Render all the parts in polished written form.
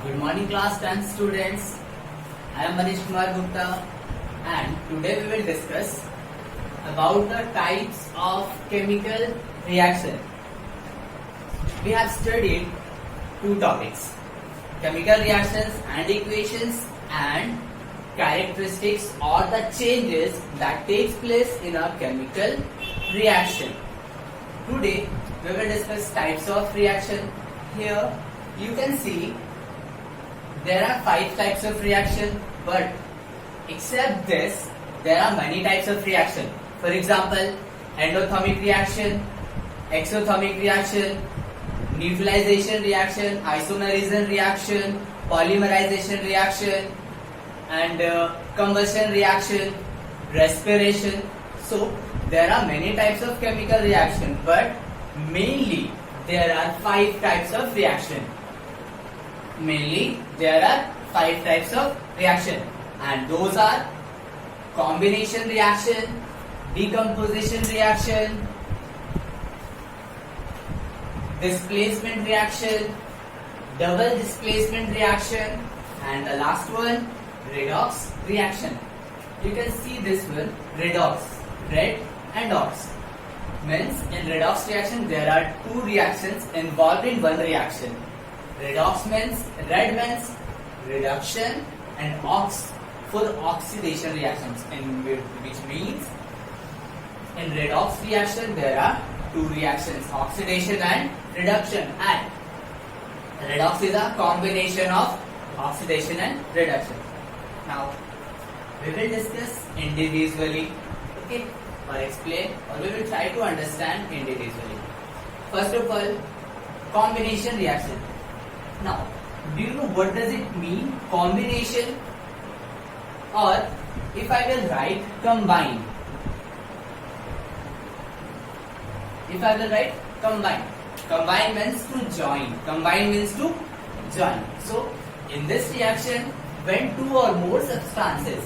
Good morning class 10 students. I am Manish Kumar Gupta and today we will discuss about the types of chemical reaction. We have studied two topics, chemical reactions and equations and characteristics or the changes that takes place in a chemical reaction. Today we will discuss types of reaction. Here you can see there are 5 types of reaction, but except this, there are many types of reaction. For example, endothermic reaction, exothermic reaction, neutralization reaction, isomerism reaction, polymerization reaction, and combustion reaction, respiration. So there are many types of chemical reaction, but mainly there are 5 types of reaction. Mainly there are 5 types of reaction, and those are combination reaction, decomposition reaction, displacement reaction, double displacement reaction, and the last one, redox reaction. You can see this one, redox, red and ox. Means in redox reaction there are 2 reactions involved in one reaction. Redox means, red means reduction, and ox for oxidation reactions, which means in redox reaction there are 2 reactions, oxidation and reduction, and redox is a combination of oxidation and reduction. Now we will discuss individually, okay, or explain, or we will try to understand individually. First of all, combination reaction. Now, do you know what does it mean, combination? Or if I will write combine, combine means to join, combine means to join. So in this reaction, when 2 or more substances,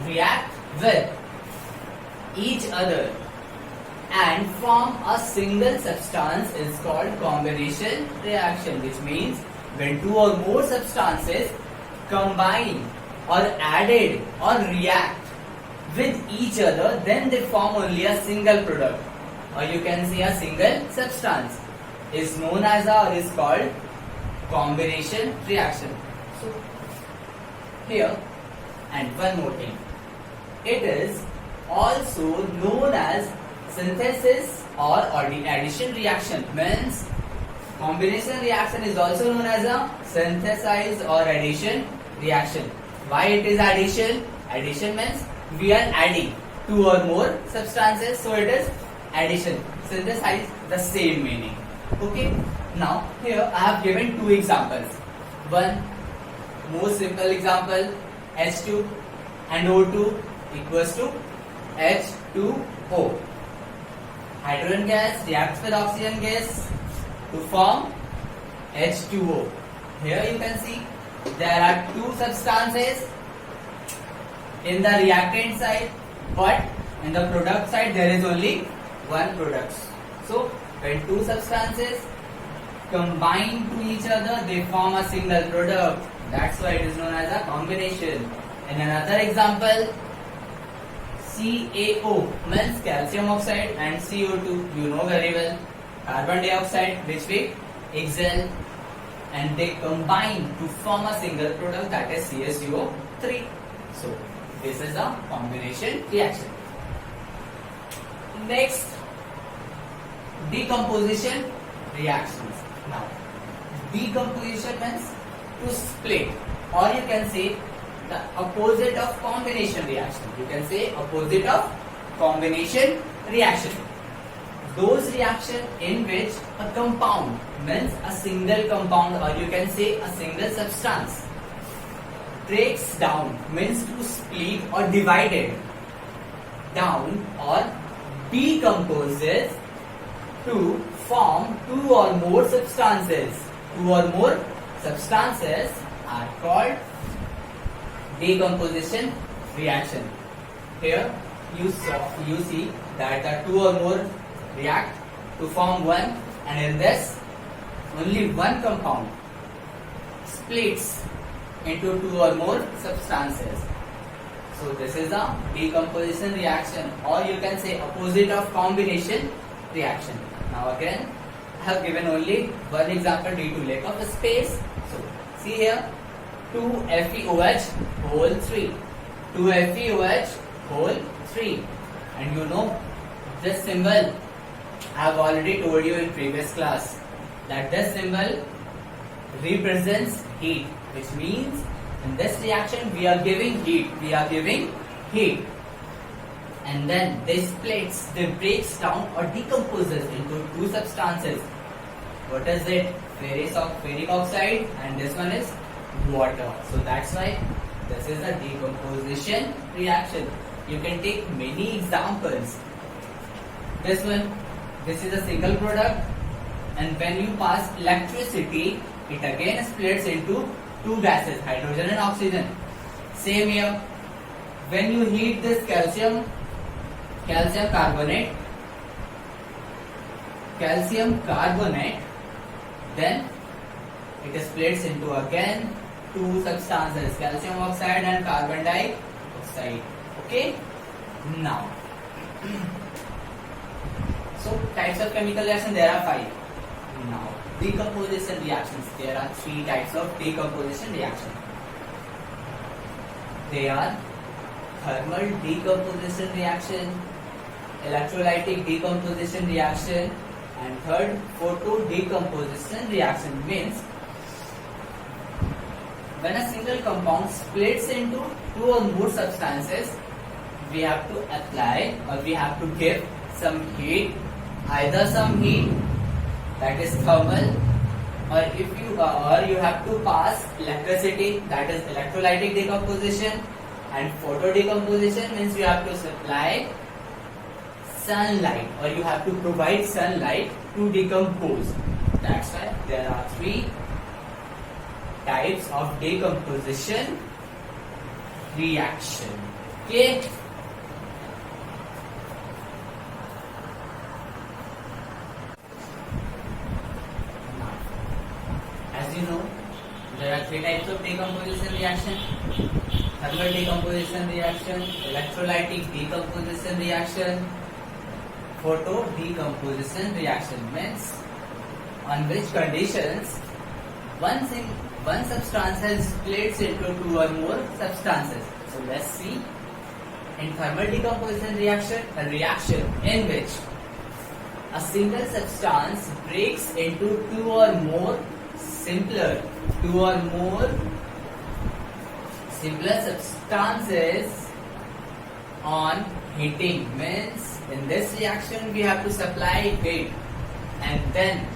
react with each other and form a single substance is called combination reaction, which means when 2 or more substances combine or added or react with each other, then they form only a single product, or you can say a single substance, is known as or is called combination reaction. So here, and one more thing, it is also known as synthesis or addition reaction. Means combination reaction is also known as a synthesis or addition reaction. Why it is addition? Addition means we are adding 2 or more substances, so it is addition. Synthesis, the same meaning. Okay. Now here I have given 2 examples. One most simple example, H2 and O2 equals to H2O. Hydrogen gas reacts with oxygen gas to form H2O. Here you can see there are 2 substances in the reactant side, but in the product side there is only one product. So when 2 substances combine to each other, they form a single product. That's why it is known as a combination. In another example, CaO means calcium oxide, and CO2, you know very well, carbon dioxide, which we exhale, and they combine to form a single product, that is CaCO3. So this is a combination reaction. Next, decomposition reactions. Now, decomposition means to split, or you can say the opposite of combination reaction. You can say opposite of combination reaction. Those reactions in which a compound means a single compound, or you can say a single substance, breaks down means to split or divided down, or decomposes to form 2 or more substances. 2 or more substances are called decomposition reaction. Here you see that the 2 or more react to form one, and in this only one compound splits into two or more substances. So this is a decomposition reaction, or you can say opposite of combination reaction. Now again, I have given only one example due to lack of space. So see here, 2FeOH whole 3, 2FeOH whole 3, and you know this symbol I have already told you in previous class that this symbol represents heat, which means in this reaction we are giving heat, and then they breaks down or decomposes into two substances. What is it? Ferric oxide, and this one is water. So that's why this is a decomposition reaction. You can take many examples. This is a single product, and when you pass electricity, it again splits into two gases, hydrogen and oxygen. Same here, when you heat this calcium carbonate, then it splits into again two substances, calcium oxide and carbon dioxide. Okay, now so types of chemical reaction, there are 5. Now decomposition reactions, there are 3 types of decomposition reaction. They are thermal decomposition reaction, electrolytic decomposition reaction, and third, photo decomposition reaction. Means when a single compound splits into two or more substances, we have to apply or we have to give some heat, either some heat that is thermal, or you have to pass electricity, that is electrolytic decomposition, and photo decomposition means you have to supply sunlight or you have to provide sunlight to decompose. That's why there are 3 types of decomposition reaction. Okay. As you know, there are 3 types of decomposition reaction: thermal decomposition reaction, electrolytic decomposition reaction, photo decomposition reaction. Means on which conditions one substance splits into two or more substances. So let's see. In thermal decomposition reaction, a reaction in which a single substance breaks into two or more simpler substances on heating. Means in this reaction we have to supply heat, and then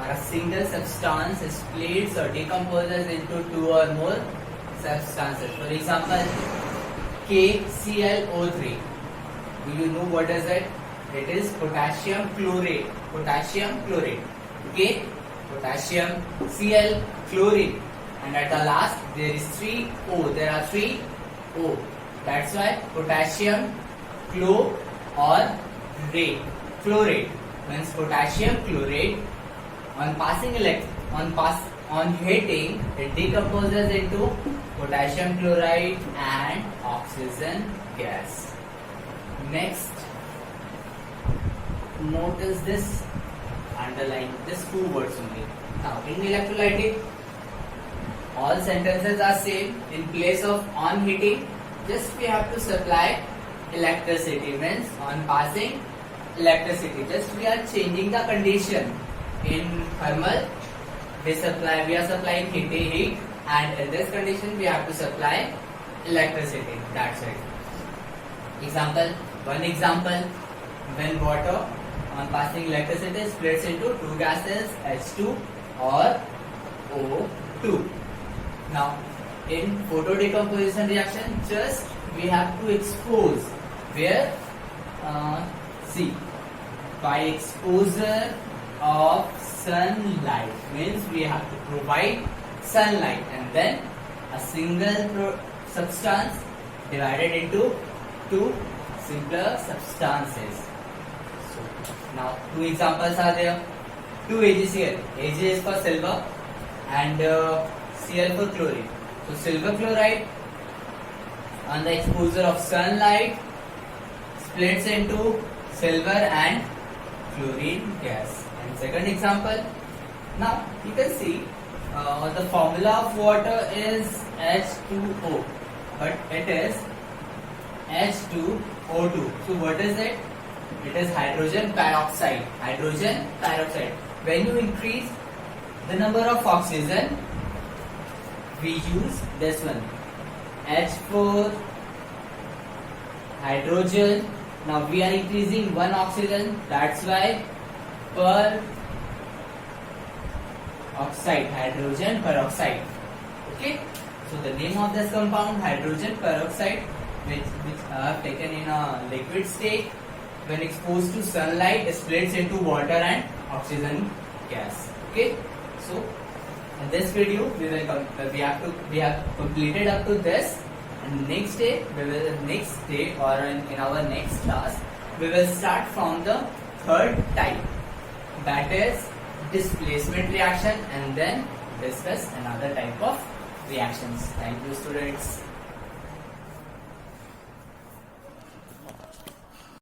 a single substance splits or decomposes into two or more substances. For example, KClO3. Do you know what is it? It is potassium chlorate. Okay, potassium Cl chlorine, and at the last there is 3 O. There are 3 O. That's why potassium chlorate means potassium chlorate. On heating, it decomposes into potassium chloride and oxygen gas. Next, notice this, underline this 2 words only. Now in electrolytic, all sentences are same. In place of on heating, just we have to supply electricity. Means on passing electricity, just we are changing the condition. In thermal, we are supplying heat, and in this condition we have to supply electricity. That's it. One example, when water on passing electricity splits into two gases, H2 or O2. Now in photo decomposition reaction, just we have to expose where see, by exposure of sunlight. Means we have to provide sunlight, and then a single substance divided into two simpler substances. So now two examples are there. Two Ag here. Ag is for silver and Cl for chlorine. So silver chloride on the exposure of sunlight splits into silver and chlorine gas. And second example, now you can see the formula of water is H2O, but it is H2O2. So what is it? It is hydrogen peroxide. Hydrogen peroxide. When you increase the number of oxygen, we use this one, H4 hydrogen. Now we are increasing one oxygen, that's why per oxide, hydrogen peroxide. Okay, so the name of this compound, hydrogen peroxide, which I have taken in a liquid state, when exposed to sunlight, splits into water and oxygen gas. Okay, so in this video we have completed up to this, and next day or in our next class we will start from the third type, that is displacement reaction, and then discuss another type of reactions. Thank you, students.